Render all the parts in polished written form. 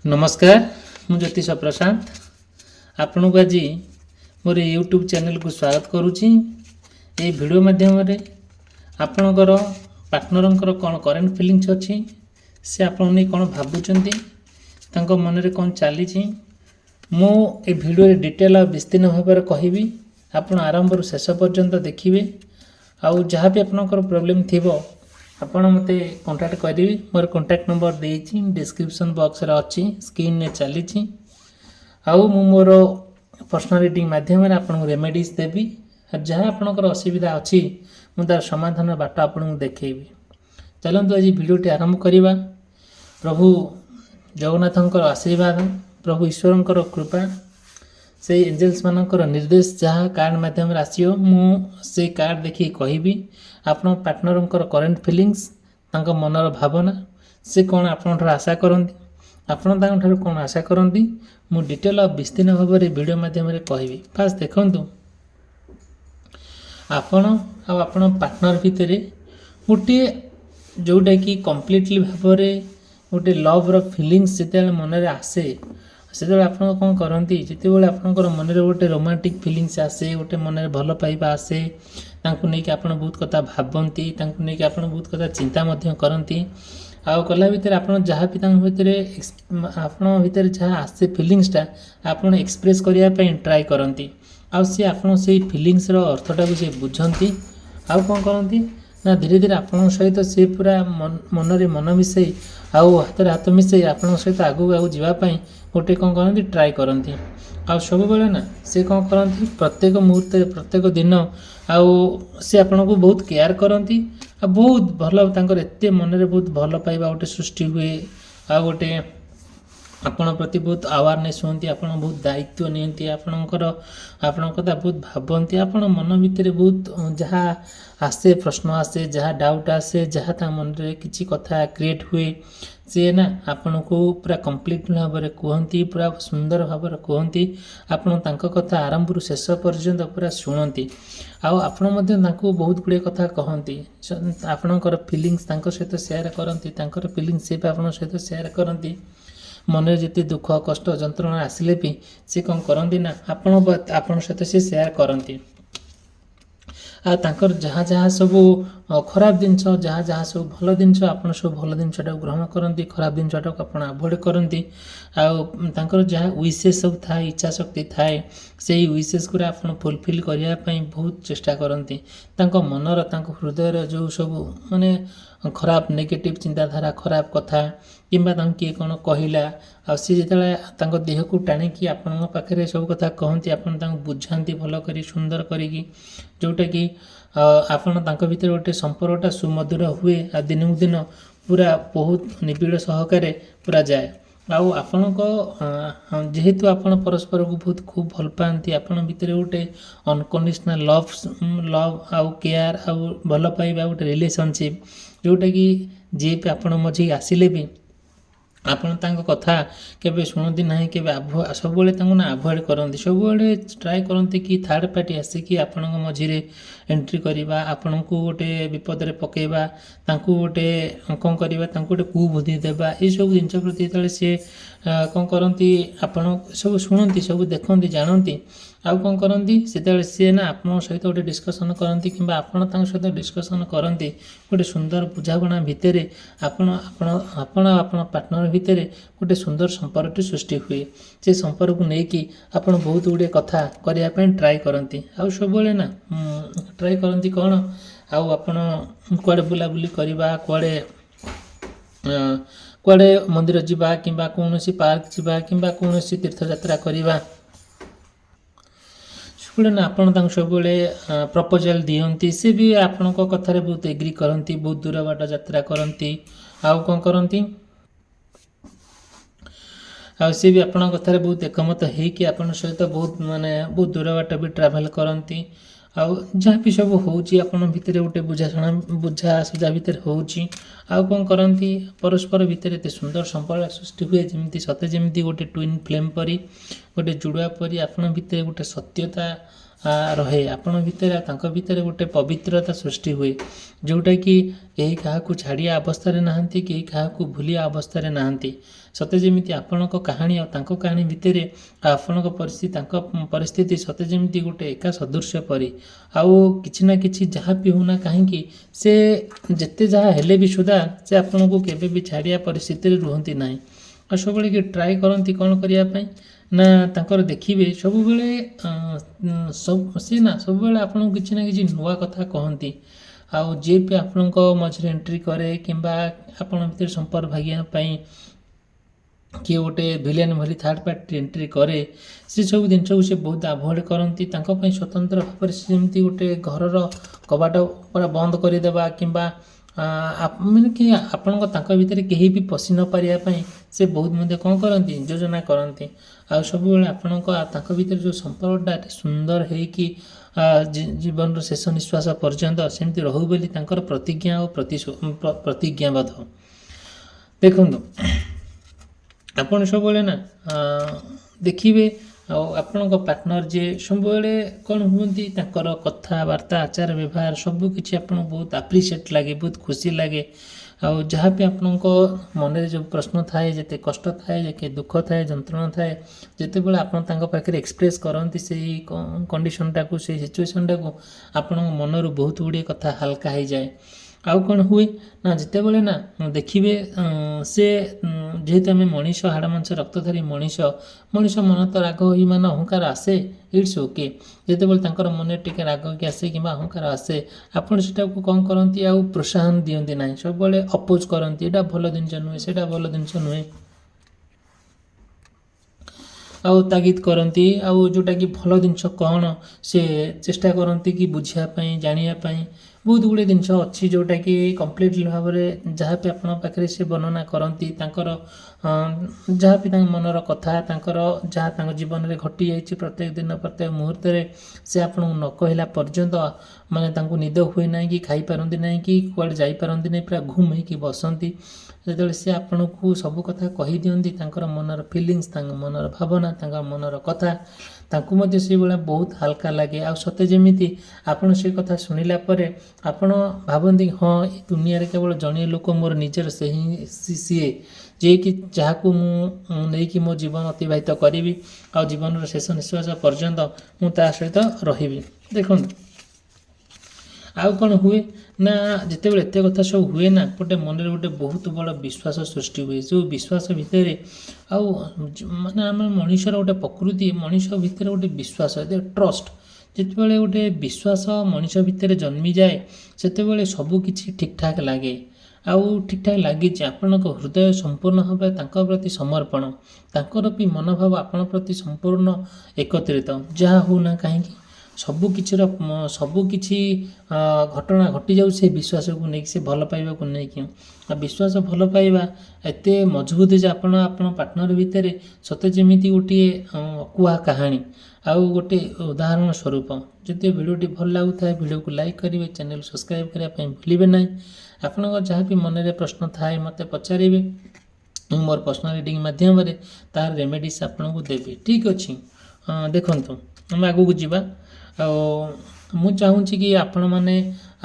नमस्कार मु ज्योतिष प्रशांत आपण को आज मोर यूट्यूब चैनल को स्वागत करुच्ची। ये वीडियो माध्यम आपणकर पार्टनर कौन करेन्ट फिलिंग्स अच्छी से आपण नहीं कौन भावुंट मन में कौन चली मु ए वीडियो डिटेल विस्तीर्ण भाव कहि आपण आरंभ शेष पर्यंत देखिए आउ जहाँ भी आपणकर प्रोब्लेम थी आपण मते कांटेक्ट करेंगे। मोर कांटेक्ट नंबर देछि डिस्क्रिप्शन बॉक्स रे अच्छी स्क्रीन ने चली आउ मु मोर पर्सनल रीडिंग माध्यम आपन रेमेडीज देवी और जहाँ आपणकर असुविधा अच्छी मु तार समाधान बाट आपन देखेबी। चलतु आज वीडियोटी आरंभ करवा। प्रभु जगन्नाथंकर आशीर्वाद प्रभु ईश्वरंकर कृपा से एंजेल्स मानकर निर्देश जहाँ कार्ड माध्यम आसो से कार्ड देखी कहि आपण पार्टनर करेन्ट फिलिंग्स तांको मनर भावना से कौन आपण आशा करती आपण कौन आशा करती मु डिटेल विस्तीर्ण भाव में वीडियो माध्यम कहि। फास्ट देखंतु आपण आपण पार्टनर भितर गोटे जोटा कि कम्प्लीटली भाव में गोटे लव्र फिलिंग्स जिते मन में आसे से आप कौन करती जिते बड़े आपंकर मन में गोटे रोमांटिक फिलिंग्स आसे गोटे मन में भल पाइबा आसे नहीं आप बहुत कथा भावती नहीं आप बहुत कथा चिंता करती आउ कला भितर आप जहाँ भी भितर आपण भितर जहाँ आसे फिलिंग्सटा आप एक्सप्रेस करने ट्राए करती आउ सी आप फिलिंग्स अर्थटा को सी बुझती आउ कौन करती ना धीरे धीरे आपण सहित सी पूरा मन में मन मिसई आउ हाथ हाथ मिसई आपण सहित आगू आगू जावाई गोटे कौन करती ट्राए करती आउ सब बेले ना सी कौन करती प्रत्येक मुहूर्त प्रत्येक दिन आउ सी आपण को बहुत केयर करती आ बहुत भल तांकर एते मन में बहुत भल पाइबा गोटे सृष्टि हुए आ गोटे आपण प्रति बहुत अवेयरनेस होती आपण बहुत दायित्व नियंती आपणकर आपण कथा बहुत भावती आपण मन भितर बहुत जहाँ आसे प्रश्न आसे जहाँ डाउट आसे जहाँ ता मन रे किछि कथा क्रिएट हुए सी ना आपण को पूरा कंप्लीट भाव में कहती पूरा सुंदर भाव में कहती आपण तांको कथा आरंभ रु शेष पर्यंत पूरा शुणती आउ आपण मध्य तांको बहुत गुड़े कथा कहती आपणकर फिलिंग्स तांको सहित शेयर करती तांकर फिलिंग्स से आपण सहित शेयर करती मन में जिते दुख कष्ट जंत्रणा आसिले भी सी कौन करती ना आपण सहित सी शेयर करती आर जहाँ जहाँ सब खराब जिनस जहाँ जहाँ सब भल जिनस आप सब भल जिनटा ग्रहण करती खराब जिनटा को आप अवॉइड करती आर जहाँ विशेष सब थाए इच्छा शक्ति थाए से विशेष को आप फुलफिल करने बहुत चेष्टा करती मनर हृदय जो सब माने खराब नेगेटिव चिंताधारा खराब कथा किंबा किए कौन कहला आ सी जो देह को टाणिकी आपण पाखे सब कथा कहती आपण बुझाती भल कर सुंदर करी जोटा कि आपण भीतर गोटे संपर्कटा सुमधुर हुए आ दिन दिन पूरा बहुत निबिड़ सहकारे पूरा जाए आउ आपण जेहेतु आपण परस्पर को बहुत खूब भल पाती आपण भितर गोटे अनकंडीशनल लव आउ केयर आउ भल पाइबा गोटे रिलेशनशिप जोटा कि जी भी आपण मझी आसिले भी आपण कथा केबे शुणती ना केबे सब ना अवॉइड करती सब ट्राए करती कि थर्ड पार्टी आसिकी आपण मझीरे एंट्री करवा आपण को गोटे विपद में पकेबा गोटे कौन करवा गोटे कुबुद्धि देवा ये सब जिन प्रति जो सी कौन करती आपण सब शुणती सब देखती जानती आउ कौन करती से सी ना आप सहित गोटे डिस्कसन करती कि आपण सहित डिस्कसन करती गोटे सुंदर बुझाणा भितर आपण पार्टनर भितर गोटे सुंदर संपर्क सृष्टि हुए से संपर्क को लेकिन आप बहुत गुड़े कथा करने ट्राए करती आउ सब ना ट्राए करती कौन आउ आपण कुआड़े बुलाबुली करवा कुआड़े कुआड़े मंदिर जावा कि कौन पार्क जावा कि कौन तीर्थ यात्रा करवा ना आपण सब प्रपोजल दियंती से भी आपण कथार बहुत एग्री करती बहुत दूर बाट यात्रा करती आउ कौन करती आ सी भी आपण कथार बहुत एकमत होकि आपण सहित बहुत माने बहुत दूर बाट भी ट्रैवल करती आउ जहाँ भी सब होपन भितर गोटे बुझा सुझा भितर आउ कौन करती परस्पर भितर एत सुंदर संपर्क सृष्टि हुए जमी सते जमी गोटे ट्विन फ्लेम परी गोटे जुड़वा परी आपण भितर गोटे सत्यता ରହେ ଆପଣ ଭିତରେ, ତାଙ୍କ ଭିତରେ ଗୋଟେ ପବିତ୍ରତା ସୃଷ୍ଟି ହୁଏ, ଯେଉଁଟାକି କେହି କାହାକୁ ଛାଡ଼ିବା ଅବସ୍ଥାରେ ନାହାନ୍ତି, କେହି କାହାକୁ ଭୁଲିବା ଅବସ୍ଥାରେ ନାହାନ୍ତି। ସତେ ଯେମିତି ଆପଣଙ୍କ କାହାଣୀ ଆଉ ତାଙ୍କ କାହାଣୀ ଭିତରେ ଆପଣଙ୍କ ପରିସ୍ଥିତି, ତାଙ୍କ ପରିସ୍ଥିତି ସତେ ଯେମିତି ଗୋଟେ ଏକା ସଦୃଶ୍ୟ ପରି। ଆଉ କିଛି ନା କିଛି ଯାହା ବି ହେଉନା କାହିଁକି, ସେ ଯେତେ ଯାହା ହେଲେ ବି ସୁଦ୍ଧା ସେ ଆପଣଙ୍କୁ କେବେ ବି ଛାଡ଼ିବା ପରିସ୍ଥିତିରେ ରୁହନ୍ତି ନାହିଁ। ଆଉ ସବୁବେଳେ କି ଟ୍ରାଏ କରନ୍ତି କ'ଣ କରିବା ପାଇଁ ନା, ତାଙ୍କର ଦେଖିବେ ସବୁବେଳେ ସେ ନା ସବୁବେଳେ ଆପଣଙ୍କୁ କିଛି ନା କିଛି ନୂଆ କଥା କହନ୍ତି। ଆଉ ଯିଏ ବି ଆପଣଙ୍କ ମଝିରେ ଏଣ୍ଟ୍ରି କରେ କିମ୍ବା ଆପଣଙ୍କ ଭିତରେ ସମ୍ପର୍କ ଭାଙ୍ଗିବା ପାଇଁ କିଏ ଗୋଟେ ଭିଲିଆନ୍ ଭଳି ଥାର୍ଡ଼ ପାର୍ଟି ଏଣ୍ଟ୍ରି କରେ, ସେସବୁ ଜିନିଷକୁ ସେ ବହୁତ ଆଭଏଡ଼ କରନ୍ତି। ତାଙ୍କ ପାଇଁ ସ୍ୱତନ୍ତ୍ର ଭାବରେ ସେ ଯେମିତି ଗୋଟେ ଘରର କବାଟ ପୁରା ବନ୍ଦ କରିଦେବା କିମ୍ବା ମାନେ କି ଆପଣଙ୍କ ତାଙ୍କ ଭିତରେ କେହି ବି ପଶି ନ ପାରିବା ପାଇଁ ସେ ବହୁତ ମଧ୍ୟ କ'ଣ କରନ୍ତି, ଯୋଜନା କରନ୍ତି। ଆଉ ସବୁବେଳେ ଆପଣଙ୍କ ତାଙ୍କ ଭିତରେ ଯେଉଁ ସମ୍ପର୍କଟା ସୁନ୍ଦର ହେଇକି ଜୀବନର ଶେଷ ନିଶ୍ୱାସ ପର୍ଯ୍ୟନ୍ତ ସେମିତି ରହୁ ବୋଲି ତାଙ୍କର ପ୍ରତିଜ୍ଞା ଓ ପ୍ରତିଜ୍ଞାବଦ୍ଧ। ଦେଖନ୍ତୁ, ଆପଣ ସବୁବେଳେ ନା ଦେଖିବେ ଆଉ ଆପଣଙ୍କ ପାର୍ଟନର ଯିଏ ସବୁବେଳେ କ'ଣ ହୁଅନ୍ତି, ତାଙ୍କର କଥାବାର୍ତ୍ତା, ଆଚାର ବ୍ୟବହାର ସବୁକିଛି ଆପଣଙ୍କୁ ବହୁତ ଆପ୍ରିସିଏଟ୍ ଲାଗେ, ବହୁତ ଖୁସି ଲାଗେ। ଆଉ ଯାହା ବି ଆପଣଙ୍କ ମନରେ ଯେଉଁ ପ୍ରଶ୍ନ ଥାଏ, ଯେତେ କଷ୍ଟ ଥାଏ, ଯେତେ ଦୁଃଖ ଥାଏ, ଯନ୍ତ୍ରଣା ଥାଏ, ଯେତେବେଳେ ଆପଣ ତାଙ୍କ ପାଖରେ ଏକ୍ସପ୍ରେସ୍ କରନ୍ତି ସେଇ କଣ୍ଡିସନଟାକୁ, ସେଇ ସିଚୁଏସନଟାକୁ, ଆପଣଙ୍କ ମନରୁ ବହୁତ ଗୁଡ଼ିଏ କଥା ହାଲକା ହେଇଯାଏ। ଆଉ କ'ଣ ହୁଏ ନା, ଯେତେବେଳେ ନା ଦେଖିବେ ସେ ଯେହେତୁ ଆମେ ମଣିଷ, ହାଡ଼ ମାଂସ ରକ୍ତଧାରୀ ମଣିଷ ମନ ତ ରାଗ ଅଭିମାନ ଅହଙ୍କାର ଆସେ, ଇଟ୍ସ ଓକେ। ଯେତେବେଳେ ତାଙ୍କର ମନରେ ଟିକେ ରାଗ କି ଆସେ କିମ୍ବା ଅହଙ୍କାର ଆସେ, ଆପଣ ସେଟାକୁ କ'ଣ କରନ୍ତି, ଆଉ ପ୍ରୋତ୍ସାହନ ଦିଅନ୍ତି ନାହିଁ, ସବୁବେଳେ ଅପୋଜ କରନ୍ତି, ଏଇଟା ଭଲ ଜିନିଷ ନୁହେଁ, ସେଇଟା ଭଲ ଜିନିଷ ନୁହେଁ, ଆଉ ତାଗିଦ କରନ୍ତି। ଆଉ ଯେଉଁଟାକି ଭଲ ଜିନିଷ କ'ଣ ସେ ଚେଷ୍ଟା କରନ୍ତି କି ବୁଝିବା ପାଇଁ, ଜାଣିବା ପାଇଁ। ବହୁତ ଗୁଡ଼ିଏ ଜିନିଷ ଅଛି ଯେଉଁଟାକି କମ୍ପ୍ଲିଟଲି ଭାବରେ ଯାହା ବି ଆପଣଙ୍କ ପାଖରେ ସେ ବର୍ଣ୍ଣନା କରନ୍ତି, ତାଙ୍କର ଯାହା ବି ତାଙ୍କ ମନର କଥା, ତାଙ୍କର ଯାହା ତାଙ୍କ ଜୀବନରେ ଘଟିଯାଇଛି ପ୍ରତ୍ୟେକ ଦିନ, ପ୍ରତ୍ୟେକ ମୁହୂର୍ତ୍ତରେ ସେ ଆପଣଙ୍କୁ ନ କହିଲା ପର୍ଯ୍ୟନ୍ତ ମାନେ ତାଙ୍କୁ ନିଦ ହୁଏ ନାହିଁ, କି ଖାଇପାରନ୍ତି ନାହିଁ, କି କୁଆଡ଼େ ଯାଇପାରନ୍ତି ନାହିଁ, ପୁରା ଘୁମ ହେଇକି ବସନ୍ତି। ଯେତେବେଳେ ସେ ଆପଣଙ୍କୁ ସବୁ କଥା କହିଦିଅନ୍ତି, ତାଙ୍କର ମନର ଫିଲିଙ୍ଗସ୍, ତାଙ୍କ ମନର ଭାବନା, ତାଙ୍କ ମନର କଥା, ତାଙ୍କୁ ମଧ୍ୟ ସେଇଭଳିଆ ବହୁତ ହାଲକା ଲାଗେ। ଆଉ ସତେ ଯେମିତି ଆପଣ ସେ କଥା ଶୁଣିଲା ପରେ ଆପଣ ଭାବନ୍ତି, ହଁ ଏ ଦୁନିଆରେ କେବଳ ଜଣେ ଲୋକ ମୋର ନିଜର ସିଏ, ଯିଏକି ଯାହାକୁ ମୁଁ ନେଇକି ମୋ ଜୀବନ ଅତିବାହିତ କରିବି, ଆଉ ଜୀବନର ଶେଷ ନିଶ୍ୱାସ ପର୍ଯ୍ୟନ୍ତ ମୁଁ ତା ସହିତ ରହିବି। ଦେଖନ୍ତୁ, ଆଉ କ'ଣ ହୁଏ ନା, ଯେତେବେଳେ ଏତେ କଥା ସବୁ ହୁଏ ନା, ଗୋଟେ ମନରେ ଗୋଟେ ବହୁତ ବଡ଼ ବିଶ୍ୱାସ ସୃଷ୍ଟି ହୁଏ। ଯେଉଁ ବିଶ୍ୱାସ ଭିତରେ ଆଉ ମାନେ ଆମ ମଣିଷର ଗୋଟେ ପ୍ରକୃତି, ମଣିଷ ଭିତରେ ଗୋଟେ ବିଶ୍ୱାସ, ଟ୍ରଷ୍ଟ। ଯେତେବେଳେ ଗୋଟେ ବିଶ୍ୱାସ ମଣିଷ ଭିତରେ ଜନ୍ମିଯାଏ, ସେତେବେଳେ ସବୁ କିଛି ଠିକ୍ଠାକ୍ ଲାଗେ। ଆଉ ଠିକ୍ଠାକ୍ ଲାଗିଛି, ଆପଣଙ୍କ ହୃଦୟ ସମ୍ପୂର୍ଣ୍ଣ ଭାବେ ତାଙ୍କ ପ୍ରତି ସମର୍ପଣ, ତାଙ୍କର ବି ମନୋଭାବ ଆପଣଙ୍କ ପ୍ରତି ସମ୍ପୂର୍ଣ୍ଣ ଏକତ୍ରିତ। ଯାହା ହେଉନା କାହିଁକି, ସବୁକିଛି ଘଟଣା ଘଟିଯାଉ ସେ ବିଶ୍ୱାସକୁ ନେଇକି, ସେ ଭଲ ପାଇବାକୁ ନେଇକି। ଆଉ ବିଶ୍ୱାସ, ଭଲ ପାଇବା ଏତେ ମଜବୁତ ଯେ ଆପଣ ପାର୍ଟନର ଭିତରେ ସତେ ଯେମିତି ଗୋଟିଏ କୁହା କାହାଣୀ। ଆଉ ଗୋଟେ ଉଦାହରଣ ସ୍ୱରୂପ, ଯଦି ଭିଡ଼ିଓଟି ଭଲ ଲାଗୁଥାଏ ଭିଡ଼ିଓକୁ ଲାଇକ୍ କରିବେ, ଚ୍ୟାନେଲ୍ ସବସ୍କ୍ରାଇବ୍ କରିବା ପାଇଁ ଭୁଲିବେ ନାହିଁ। ଆପଣଙ୍କର ଯାହା ବି ମନରେ ପ୍ରଶ୍ନ ଥାଏ ମୋତେ ପଚାରିବେ, ମୁଁ ମୋର ପର୍ସନାଲ ରିଡ଼ିଂ ମାଧ୍ୟମରେ ତାର ରେମେଡ଼ିସ୍ ଆପଣଙ୍କୁ ଦେବି। ଠିକ୍ ଅଛି, ଦେଖନ୍ତୁ ଆମେ ଆଗକୁ ଯିବା। ଆଉ ମୁଁ ଚାହୁଁଛି କି ଆପଣମାନେ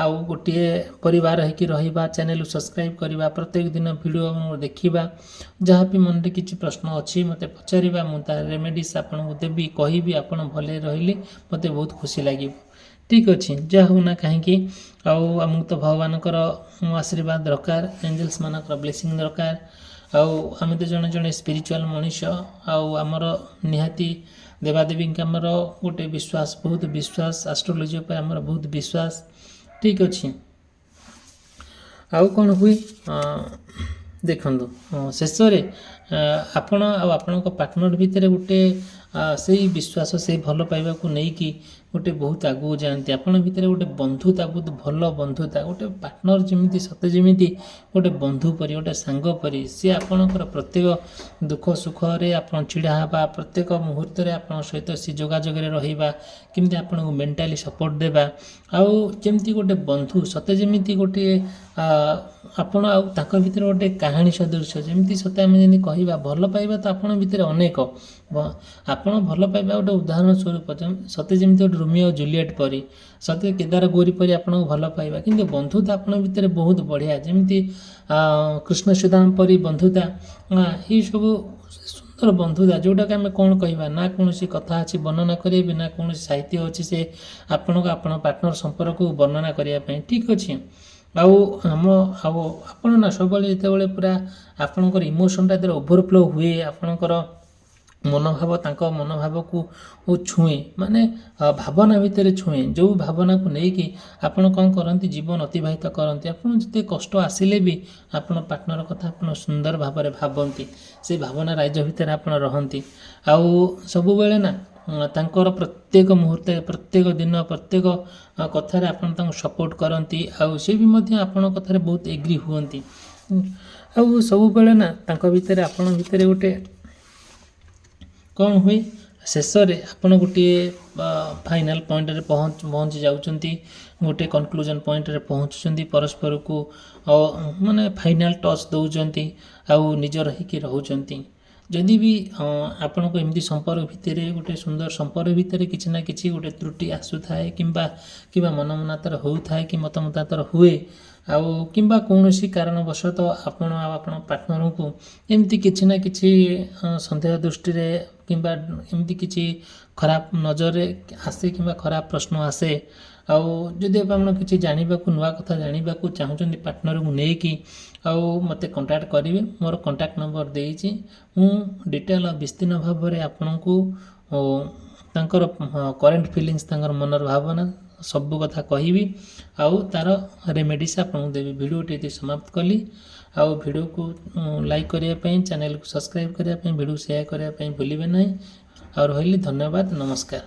ଆଉ ଗୋଟିଏ ପରିବାର ହେଇକି ରହିବା, ଚ୍ୟାନେଲ୍ ସବସ୍କ୍ରାଇବ୍ କରିବା, ପ୍ରତ୍ୟେକ ଦିନ ଭିଡ଼ିଓ ଦେଖିବା। ଯାହା ବି ମନରେ କିଛି ପ୍ରଶ୍ନ ଅଛି ମୋତେ ପଚାରିବା, ମୁଁ ତାର ରେମେଡ଼ିସ୍ ଆପଣଙ୍କୁ ଦେବି, କହିବି। ଆପଣ ଭଲରେ ରହିଲେ ମୋତେ ବହୁତ ଖୁସି ଲାଗିବ। ଠିକ୍ ଅଛି, ଯାହା ହେଉନା କାହିଁକି, ଆଉ ଆମକୁ ତ ଭଗବାନଙ୍କର ଆଶୀର୍ବାଦ ଦରକାର, ଏଞ୍ଜେଲ୍ସ ମାନଙ୍କର ବ୍ଲେସିଂ ଦରକାର। ଆଉ ଆମେ ତ ଜଣେ ଜଣେ ସ୍ପିରିଚୁଆଲ୍ ମଣିଷ, ଆଉ ଆମର ନିହାତି ଦେବାଦେବୀଙ୍କ ଆମର ଗୋଟେ ବିଶ୍ୱାସ, ବହୁତ ବିଶ୍ୱାସ, ଆଷ୍ଟ୍ରୋଲୋଜି ଉପରେ ଆମର ବହୁତ ବିଶ୍ୱାସ। ଠିକ୍ ଅଛି, ଆଉ କ'ଣ ହୁଏ ଦେଖନ୍ତୁ, ଶେଷରେ ଆପଣ ଆଉ ଆପଣଙ୍କ ପାର୍ଟନର ଭିତରେ ଗୋଟେ ସେଇ ବିଶ୍ୱାସ, ସେଇ ଭଲ ପାଇବାକୁ ନେଇକି ଗୋଟେ ବହୁତ ଆଗକୁ ଯାଆନ୍ତି। ଆପଣଙ୍କ ଭିତରେ ଗୋଟେ ବନ୍ଧୁତା, ବହୁତ ଭଲ ବନ୍ଧୁତା, ଗୋଟେ ପାର୍ଟନର ଯେମିତି ସତେ ଯେମିତି ଗୋଟେ ବନ୍ଧୁ ପରି, ଗୋଟେ ସାଙ୍ଗ ପରି। ସିଏ ଆପଣଙ୍କର ପ୍ରତ୍ୟେକ ଦୁଃଖ ସୁଖରେ ଆପଣ ଛିଡ଼ା ହେବା, ପ୍ରତ୍ୟେକ ମୁହୂର୍ତ୍ତରେ ଆପଣଙ୍କ ସହିତ ସେ ଯୋଗାଯୋଗରେ ରହିବା, କେମିତି ଆପଣଙ୍କୁ ମେଣ୍ଟାଲି ସପୋର୍ଟ ଦେବା। ଆଉ ଯେମିତି ଗୋଟେ ବନ୍ଧୁ, ସତେ ଯେମିତି ଗୋଟିଏ ଆପଣ ଆଉ ତାଙ୍କ ଭିତରେ ଗୋଟେ କାହାଣୀ ସଦୃଶ୍ୟ। ଯେମିତି ସତେ ଆମେ ଯେମିତି କହିବା, ଭଲ ପାଇବା ତ ଆପଣଙ୍କ ଭିତରେ ଅନେକ, ଆପଣ ଭଲ ପାଇବା ଗୋଟେ ଉଦାହରଣ ସ୍ୱରୂପ, ସତେ ଯେମିତି ଗୋଟେ ରୋମିଓ ଜୁଲିଏଟ୍ ପରି ସତେ କେଦାର ଗୌରୀ ପରି ଆପଣଙ୍କୁ ଭଲ ପାଇବା କିନ୍ତୁ ବନ୍ଧୁତା ଆପଣଙ୍କ ଭିତରେ ବହୁତ ବଢ଼ିଆ ଯେମିତି କୃଷ୍ଣ ସୁଦାମ ପରି ବନ୍ଧୁତା ଏଇସବୁ ସୁନ୍ଦର ବନ୍ଧୁତା ଯେଉଁଟାକି ଆମେ କ'ଣ କହିବା ନା କୌଣସି କଥା ଅଛି ବର୍ଣ୍ଣନା କରିବା ବି ନା କୌଣସି ସାହିତ୍ୟ ଅଛି ସେ ଆପଣଙ୍କ ଆପଣ ପାର୍ଟନର ସମ୍ପର୍କକୁ ବର୍ଣ୍ଣନା କରିବା ପାଇଁ ଠିକ୍ ଅଛି। ଆଉ ଆପଣ ନା ସବୁବେଳେ ଯେତେବେଳେ ପୁରା ଆପଣଙ୍କର ଇମୋସନ୍ଟା ଯେତେବେଳେ ଓଭରଫ୍ଲୋ ହୁଏ ଆପଣଙ୍କର ମନୋଭାବ ତାଙ୍କ ମନୋଭାବକୁ ଛୁଏଁ ମାନେ ଭାବନା ଭିତରେ ଛୁଏଁ ଯେଉଁ ଭାବନାକୁ ନେଇକି ଆପଣ କ'ଣ କରନ୍ତି ଜୀବନ ଅତିବାହିତ କରନ୍ତି ଆପଣ ଯେତେ କଷ୍ଟ ଆସିଲେ ବି ଆପଣ ପାର୍ଟନର କଥା ଆପଣ ସୁନ୍ଦର ଭାବରେ ଭାବନ୍ତି ସେ ଭାବନା ରାଜ୍ୟ ଭିତରେ ଆପଣ ରହନ୍ତି ଆଉ ସବୁବେଳେ ନା ତାଙ୍କର ପ୍ରତ୍ୟେକ ମୁହୂର୍ତ୍ତରେ ପ୍ରତ୍ୟେକ ଦିନ ପ୍ରତ୍ୟେକ କଥାରେ ଆପଣ ତାଙ୍କୁ ସପୋର୍ଟ କରନ୍ତି ଆଉ ସେ ବି ମଧ୍ୟ ଆପଣଙ୍କ କଥାରେ ବହୁତ ଏଗ୍ରି ହୁଅନ୍ତି ଆଉ ସବୁବେଳେ ନା ତାଙ୍କ ଭିତରେ ଆପଣଙ୍କ ଭିତରେ ଗୋଟେ କ'ଣ ହୁଏ ଶେଷରେ ଆପଣ ଗୋଟିଏ ଫାଇନାଲ୍ ପଏଣ୍ଟରେ ପହଞ୍ଚି ଯାଉଛନ୍ତି ଗୋଟିଏ କନକ୍ଲୁଜନ୍ ପଏଣ୍ଟରେ ପହଞ୍ଚୁଛନ୍ତି ପରସ୍ପରକୁ ମାନେ ଫାଇନାଲ୍ ଟଚ୍ ଦେଉଛନ୍ତି ଆଉ ନିଜର ହେଇକି ରହୁଛନ୍ତି। ଯଦି ବି ଆପଣଙ୍କ ଏମିତି ସମ୍ପର୍କ ଭିତରେ ଗୋଟେ ସୁନ୍ଦର ସମ୍ପର୍କ ଭିତରେ କିଛି ନା କିଛି ଗୋଟେ ତ୍ରୁଟି ଆସୁଥାଏ କିମ୍ବା ମନମନାନ୍ତର ହେଉଥାଏ କି ମତମତାନ୍ତର ହୁଏ ଆଉ କିମ୍ବା କୌଣସି କାରଣବଶତଃ ଆପଣ ଆଉ ଆପଣ ପାର୍ଟନରଙ୍କୁ ଏମିତି କିଛି ନା କିଛି ସନ୍ଦେହ ଦୃଷ୍ଟିରେ କିମ୍ବା ଏମିତି କିଛି ଖରାପ ନଜରରେ ଆସେ କିମ୍ବା ଖରାପ ପ୍ରଶ୍ନ ଆସେ ଆଉ ଯଦି ଆପଣ କିଛି ଜାଣିବାକୁ ନୂଆ କଥା ଜାଣିବାକୁ ଚାହୁଁଛନ୍ତି ପାର୍ଟନରକୁ ନେଇକି ଆଉ ମୋତେ କଣ୍ଟାକ୍ଟ କରିବେ ମୋର କଣ୍ଟାକ୍ଟ ନମ୍ବର ଦେଇଛି ମୁଁ ଡିଟେଲ୍ ବିସ୍ତୀର୍ଣ୍ଣ ଭାବରେ ଆପଣଙ୍କୁ ତାଙ୍କର କରେଣ୍ଟ ଫିଲିଙ୍ଗସ୍ ତାଙ୍କର ମନର ଭାବନା ସବୁ କଥା କହିବି ଆଉ ତା'ର ରେମେଡ଼ିସ୍ ଆପଣଙ୍କୁ ଦେବି। ଭିଡ଼ିଓଟି ଏଠି ସମାପ୍ତ କଲି ଆଉ ଭିଡ଼ିଓକୁ ଲାଇକ୍ କରିବା ପାଇଁ ଚ୍ୟାନେଲକୁ ସବସ୍କ୍ରାଇବ୍ କରିବା ପାଇଁ ଭିଡ଼ିଓ ସେୟାର କରିବା ପାଇଁ ଭୁଲିବେ ନାହିଁ ଆଉ ରହିଲି ଧନ୍ୟବାଦ ନମସ୍କାର।